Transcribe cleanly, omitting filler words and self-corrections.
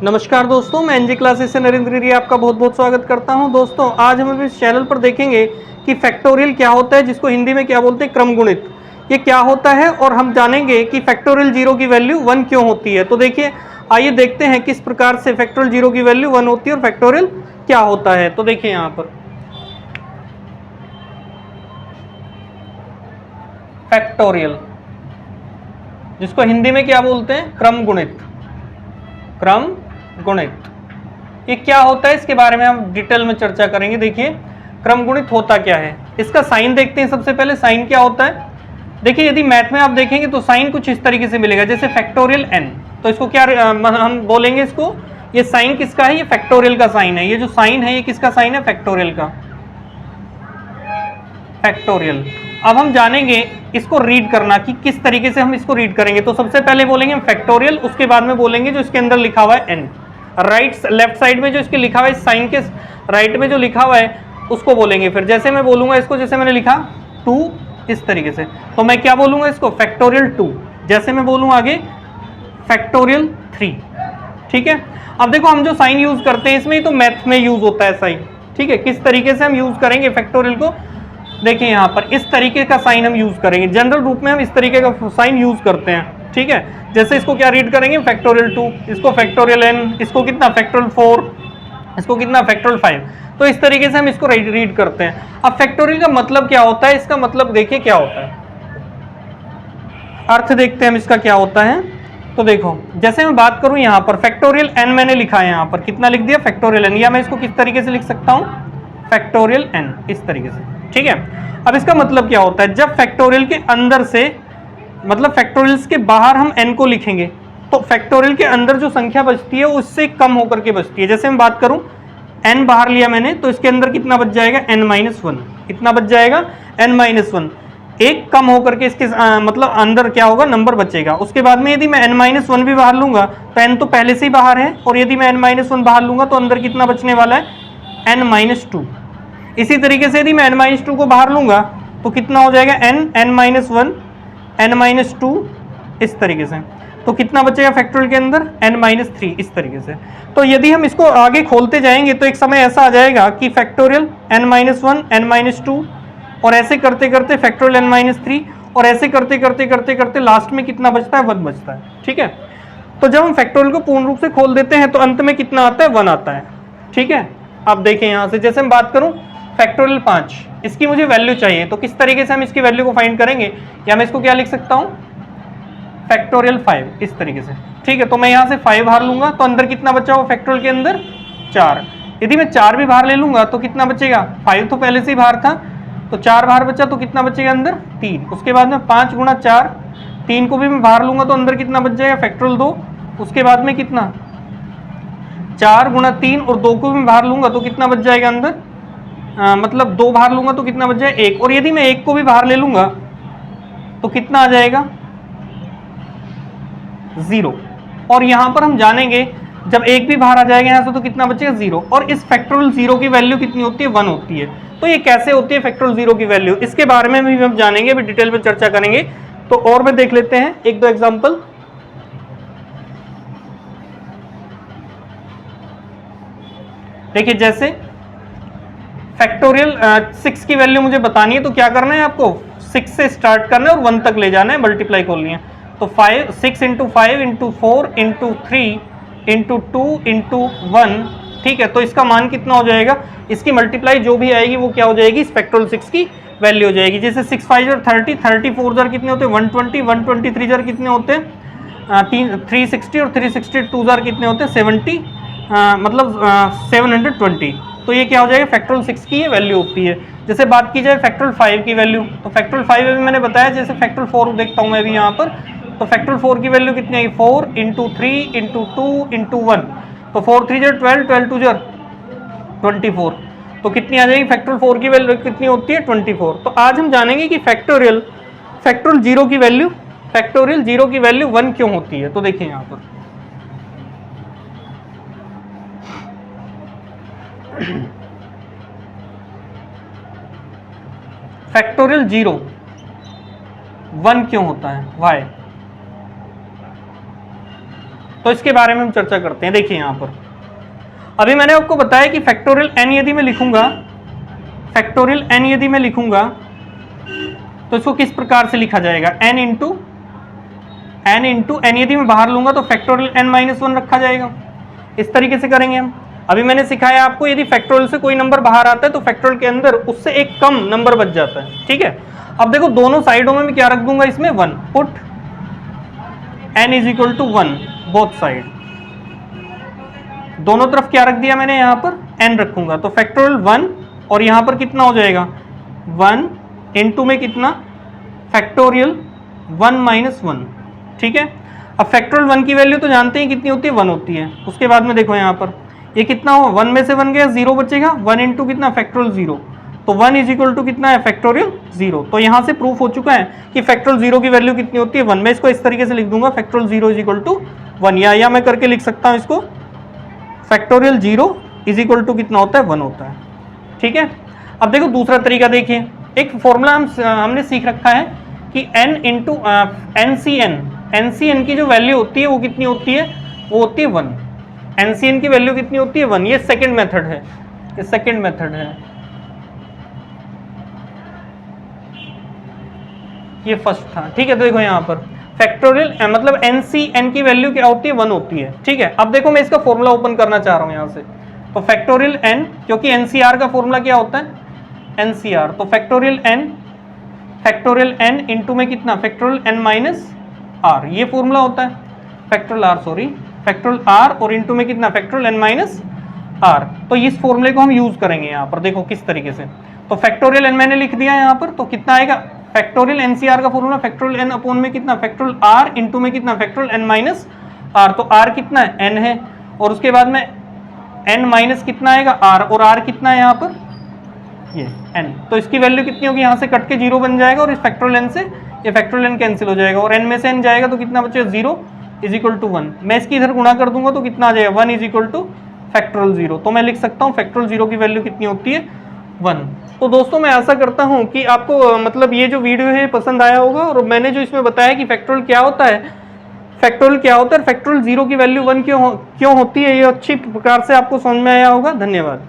नमस्कार दोस्तों, मैं एनजी क्लासेस से नरेंद्र गिरी आपका बहुत बहुत स्वागत करता हूं। दोस्तों आज हम इस चैनल पर देखेंगे कि फैक्टोरियल क्या होता है, जिसको हिंदी में क्या बोलते हैं, क्रमगुणित। ये क्या होता है और हम जानेंगे कि फैक्टोरियल 0 की वैल्यू 1 क्यों होती है। तो देखिए, आइए देखते हैं किस प्रकार से फैक्टोरियल 0 की वैल्यू 1 होती है और फैक्टोरियल क्या होता है। तो देखिए यहाँ पर फैक्टोरियल, जिसको हिंदी में क्या बोलते हैं, क्रमगुणित। क्रम गुणित ये क्या होता है, इसके बारे में हम डिटेल में चर्चा करेंगे। देखिए क्रमगुणित होता क्या है, इसका साइन देखते हैं। सबसे पहले साइन क्या होता है, देखिए यदि मैथ में आप देखेंगे तो साइन कुछ इस तरीके से मिलेगा, जैसे फैक्टोरियल n। तो इसको क्या हम बोलेंगे, इसको ये साइन किसका है, ये फैक्टोरियल का साइन है। ये जो साइन है ये किसका साइन है, फैक्टोरियल का, फैक्टोरियल। अब हम जानेंगे इसको रीड करना कि किस तरीके से हम इसको रीड करेंगे। तो सबसे पहले बोलेंगे हम फैक्टोरियल, उसके बाद में बोलेंगे जो इसके अंदर लिखा हुआ है n। राइट लेफ्ट साइड में जो इसके लिखा हुआ है, साइन के राइट में जो लिखा हुआ है उसको बोलेंगे। फिर जैसे मैं बोलूंगा इसको, जैसे मैंने लिखा 2 इस तरीके से, तो मैं क्या बोलूंगा इसको, फैक्टोरियल 2। जैसे मैं बोलूँ आगे फैक्टोरियल 3। ठीक है, अब देखो हम जो साइन यूज करते हैं इसमें ही तो मैथ में यूज होता है साइन। ठीक है, किस तरीके से हम यूज करेंगे फैक्टोरियल को, देखिए यहाँ पर इस तरीके का साइन हम यूज करेंगे। जनरल रूप में हम इस तरीके का साइन यूज करते हैं। ठीक है, जैसे इसको क्या रीड करेंगे, फैक्टोरियल 2, इसको फैक्टोरियल n, इसको कितना फैक्टोरियल 4, इसको कितना फैक्टोरियल 5। तो इस तरीके से हम इसको रीड करते हैं। अब फैक्टोरियल का मतलब क्या होता है, इसका मतलब देखिए क्या होता है, अर्थ देखते हैं हम इसका क्या होता है। तो देखो जैसे मैं बात करूं यहाँ पर फैक्टोरियल n मैंने लिखा है, यहाँ पर कितना लिख दिया, फैक्टोरियल n, या मैं इसको किस तरीके से लिख सकता हूँ, फैक्टोरियल n, इस तरीके से। ठीक है, अब इसका मतलब क्या होता है, जब फैक्टोरियल के अंदर से, मतलब फैक्टोरियल्स के बाहर हम n को लिखेंगे तो फैक्टोरियल के अंदर जो संख्या बचती है उससे कम होकर के बचती है। जैसे मैं बात करूं n बाहर लिया मैंने, तो इसके अंदर कितना बच जाएगा, n-1। कितना बच जाएगा, n-1। एक कम होकर के इसके मतलब अंदर क्या होगा, नंबर बचेगा। उसके बाद में यदि मैं n-1 भी बाहर लूंगा तो n तो पहले से ही बाहर है, और यदि मैं n-1 बाहर लूंगा तो अंदर कितना बचने वाला है, n-2। इसी तरीके से यदि मैं n-2 को बाहर लूंगा तो कितना हो जाएगा, n-1 n-2 इस तरीके से। तो कितना बचेगा फैक्टोरियल के अंदर, n-3 इस तरीके से। तो यदि हम इसको आगे खोलते जाएंगे तो एक समय ऐसा आ जाएगा कि फैक्टोरियल n-1 n-2, और ऐसे करते करते फैक्टोरियल n-3, और ऐसे करते करते करते करते लास्ट में कितना बचता है, 1 बचता है। ठीक है, तो जब हम फैक्टोरियल को पूर्ण रूप से खोल देते हैं तो अंत में कितना आता है, 1 आता है। ठीक है, अब देखें यहाँ से, जैसे मैं बात करूँ फैक्टोरियल 5, इसकी मुझे वैल्यू चाहिए, तो किस तरीके से हम इसकी वैल्यू को फाइंड करेंगे, या मैं इसको क्या लिख सकता हूँ, फैक्टोरियल 5 इस तरीके से। ठीक है, तो मैं यहाँ से 5 बाहर लूंगा तो अंदर कितना बचा हुआ फैक्टोरियल के अंदर, 4। यदि मैं 4 भी बाहर ले लूंगा तो कितना बचेगा, 5 तो पहले से ही बाहर था, तो 4 बाहर बचा तो कितना बचेगा अंदर, 3। उसके बाद में 5 गुणा 4, 3 को भी मैं बाहर लूंगा तो अंदर कितना बच जाएगा, फैक्टोरियल 2। उसके बाद में कितना, 4 गुणा 3, और 2 को भी बाहर लूंगा तो कितना बच जाएगा अंदर, मतलब 2 बाहर लूंगा तो कितना बच जाएगा, 1। और यदि मैं 1 को भी बाहर ले लूंगा तो कितना आ जाएगा, 0। और यहां पर हम जानेंगे जब 1 भी बाहर आ जाएगा यहां से तो कितना बचेगा, 0। और इस फैक्टोरियल 0 की वैल्यू कितनी होती है, 1 होती है। तो ये कैसे होती है फैक्टोरियल 0 की वैल्यू, इसके बारे में भी हम जानेंगे, अभी डिटेल में चर्चा करेंगे। तो और में देख लेते हैं 1-2 एग्जांपल। देखिए जैसे फैक्टोरियल 6 की वैल्यू मुझे बतानी है, तो क्या करना है आपको, 6 से स्टार्ट करना है और 1 तक ले जाना है, मल्टीप्लाई खोलनी है। तो 6 × 5 × 4 × 3 × 2 × 1। ठीक है, तो इसका मान कितना हो जाएगा, इसकी मल्टीप्लाई जो भी आएगी वो क्या हो जाएगी, फैक्टोरियल 6 की वैल्यू हो जाएगी। जैसे 6 5 जार 30, 34 जार कितने होते हैं, 120, 123 जार कितने होते हैं, 360, और 362 जार कितने होते हैं, 70, मतलब 720। तो ये क्या हो जाएगा, फैक्टोरियल 6 की ये वैल्यू होती है। जैसे बात की जाए फैक्टोरियल 5 की वैल्यू, तो फैक्टोरियल 5 अभी मैंने बताया, जैसे फैक्टोरियल 4 देखता हूँ मैं अभी यहाँ पर, तो फैक्टोरियल 4 की वैल्यू कितनी आई, 4 × 3 × 2 × 1। तो 4 3 जार 12, 12 2 जार 24। तो कितनी आ जाएगी, फैक्टोरियल 4 की वैल्यू कितनी होती है, 24। तो आज हम जानेंगे कि फैक्टोरियल 0 की वैल्यू, फैक्टोरियल 0 की वैल्यू 1 क्यों होती है। तो देखिए यहाँ पर फैक्टोरियल 0 1 क्यों होता है, वाई। तो इसके बारे में हम चर्चा करते हैं। देखिए यहाँ पर अभी मैंने आपको बताया कि फैक्टोरियल n यदि मैं लिखूंगा, फैक्टोरियल n यदि मैं लिखूंगा तो इसको किस प्रकार से लिखा जाएगा, n इंटू n यदि मैं बाहर लूंगा तो फैक्टोरियल n-1 रखा जाएगा। इस तरीके से करेंगे हम। अभी मैंने सिखाया आपको यदि फैक्टोरियल से कोई नंबर बाहर आता है तो फैक्टोरियल के अंदर उससे एक कम नंबर बच जाता है, ठीक है। अब देखो दोनों साइडों में मैं क्या रख दूंगा, इसमें 1, put n is equal to 1 both side, दोनों तरफ क्या रख दिया मैंने, यहाँ पर n रखूंगा तो फैक्टोरियल 1 और यहाँ पर कितना हो जाएगा 1 इंटू में कितना फैक्टोरियल 1-1, ठीक है। अब फैक्टोरियल 1 की वैल्यू तो जानते हैं कितनी होती है, 1 होती है। उसके बाद में देखो यहाँ पर ये कितना हो, 1 में से 1 गया 0 बचेगा, 1 इंटू कितना फैक्टोरियल 0, तो 1 इज इक्वल टू कितना है फैक्टोरियल 0। तो यहाँ से प्रूफ हो चुका है कि फैक्टोरियल 0 की वैल्यू कितनी होती है 1। मैं इसको इस तरीके से लिख दूंगा फैक्टोरियल 0 इज इक्वल टू 1, या मैं करके लिख सकता हूँ इसको फैक्टोरियल 0 इज इक्वल टू कितना होता है 1 होता है, ठीक है। अब देखो दूसरा तरीका देखिए, एक फॉर्मूला हमने सीख रखा है कि n इंटू NCN की जो वैल्यू होती है वो कितनी होती है, वो होती है 1। NCN की वैल्यू कितनी होती है 1। ये सेकंड मेथड है, ये सेकंड मेथड है, ये फर्स्ट था, ठीक है। तो देखो यहाँ पर फैक्टोरियल मतलब NCN की वैल्यू क्या होती है 1 होती है, ठीक है। अब देखो मैं इसका फॉर्मूला ओपन करना चाह रहा हूँ यहाँ से, तो फैक्टोरियल n, क्योंकि NCR का फॉर्मूला क्या होता है NCR, तो फैक्टोरियल n इंटू में कितना फैक्टोरियल n-r, ये फॉर्मूला होता है फैक्टोरियल r और इंटू में कितना फैक्टोरियल n-r। तो इस फॉर्मूले को हम यूज करेंगे यहाँ पर, देखो किस तरीके से। तो फैक्टोरियल n मैंने लिख दिया यहाँ पर, तो कितना आएगा फैक्टोरियल NCR का फॉर्मूला फैक्टोरियल n अपॉन में कितना फैक्टोरियल r इंटू में कितना फैक्टोरियल n-r, तो r कितना है n है, और उसके बाद में n माइनस कितना आएगा r, और r कितना है यहाँ पर ये n, तो इसकी वैल्यू कितनी होगी, यहाँ से कट के 0 बन जाएगा और इस फैक्टोरियल n से ये फैक्टोरियल n कैंसिल हो जाएगा और n में से n जाएगा तो कितना बचेगा 0 इज इक्वल टू 1। मैं इसकी इधर गुणा कर दूंगा तो कितना आ जाएगा 1 इज इक्वल टू फैक्टोरियल 0। तो मैं लिख सकता हूँ फैक्टोरियल 0 की वैल्यू कितनी होती है 1। तो दोस्तों मैं आशा करता हूँ कि आपको मतलब ये जो वीडियो है पसंद आया होगा, और मैंने जो इसमें बताया कि फैक्टोरियल क्या होता है, फैक्टोरियल 0 की वैल्यू 1 क्यों होती है, ये अच्छी प्रकार से आपको समझ में आया होगा। धन्यवाद।